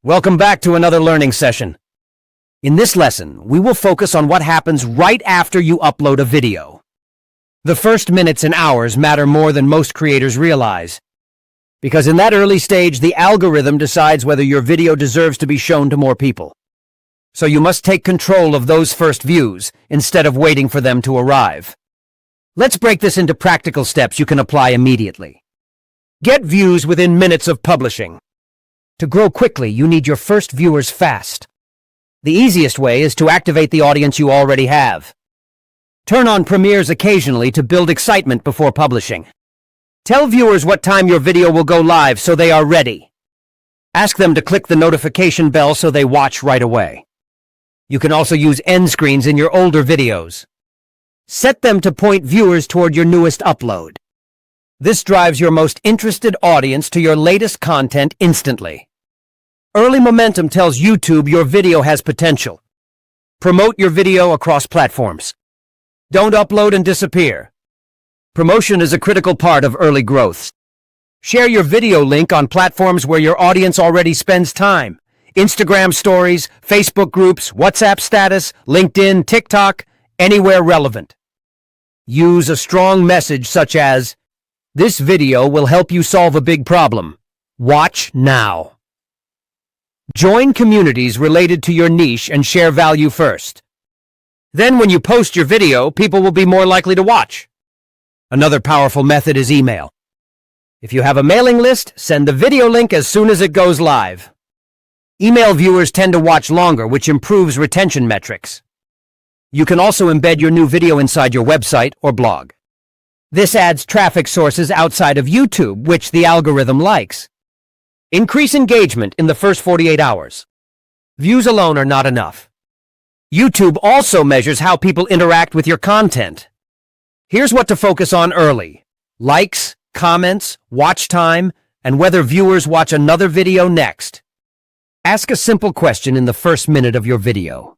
Welcome back to another learning session. In this lesson, we will focus on what happens right after you upload a video. The first minutes and hours matter more than most creators realize, because in that early stage, the algorithm decides whether your video deserves to be shown to more people. So you must take control of those first views instead of waiting for them to arrive. Let's break this into practical steps you can apply immediately. Get views within minutes of publishing. To grow quickly, you need your first viewers fast. The easiest way is to activate the audience you already have. Turn on premieres occasionally to build excitement before publishing. Tell viewers what time your video will go live so they are ready. Ask them to click the notification bell so they watch right away. You can also use end screens in your older videos. Set them to point viewers toward your newest upload. This drives your most interested audience to your latest content instantly. Early momentum tells YouTube your video has potential. Promote your video across platforms. Don't upload and disappear. Promotion is a critical part of early growth. Share your video link on platforms where your audience already spends time. Instagram stories, Facebook groups, WhatsApp status, LinkedIn, TikTok, anywhere relevant. Use a strong message such as, "This video will help you solve a big problem. Watch now." Join communities related to your niche and share value first. Then when you post your video, people will be more likely to watch. Another powerful method is email. If you have a mailing list, send the video link as soon as it goes live. Email viewers tend to watch longer, which improves retention metrics. You can also embed your new video inside your website or blog. This adds traffic sources outside of YouTube, which the algorithm likes. Increase engagement in the first 48 hours. Views alone are not enough. YouTube also measures how people interact with your content. Here's what to focus on early: likes, comments, watch time, and whether viewers watch another video next. Ask a simple question in the first minute of your video.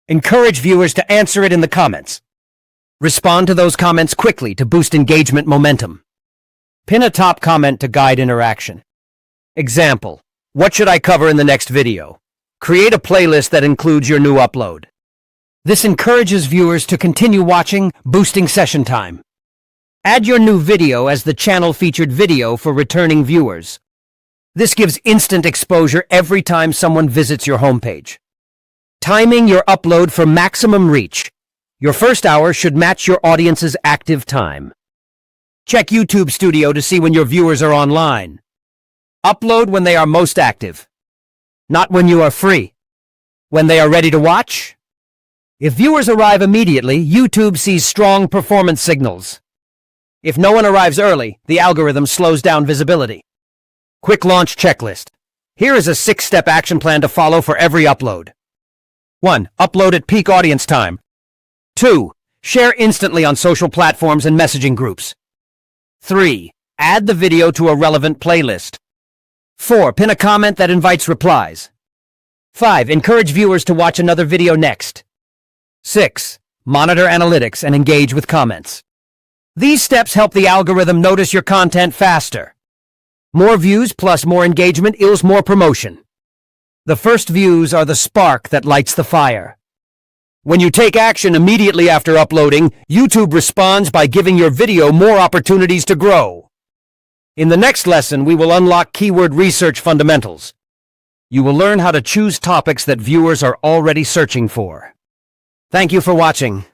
Encourage viewers to answer it in the comments. Respond to those comments quickly to boost engagement momentum. Pin a top comment to guide interaction. Example: what should I cover in the next video? Create a playlist that includes your new upload. This encourages viewers to continue watching, boosting session time. Add your new video as the channel-featured video for returning viewers. This gives instant exposure every time someone visits your homepage. Timing your upload for maximum reach. Your first hour should match your audience's active time. Check YouTube Studio to see when your viewers are online. Upload when they are most active. Not when you are free. When they are ready to watch? If viewers arrive immediately, YouTube sees strong performance signals. If no one arrives early, the algorithm slows down visibility. Quick launch checklist. Here is a 6-step action plan to follow for every upload. 1. Upload at peak audience time. 2. Share instantly on social platforms and messaging groups. 3. Add the video to a relevant playlist. 4. Pin a comment that invites replies. 5. Encourage viewers to watch another video next. 6. Monitor analytics and engage with comments. These steps help the algorithm notice your content faster. More views plus more engagement equals more promotion. The first views are the spark that lights the fire. When you take action immediately after uploading, YouTube responds by giving your video more opportunities to grow. In the next lesson, we will unlock keyword research fundamentals. You will learn how to choose topics that viewers are already searching for. Thank you for watching.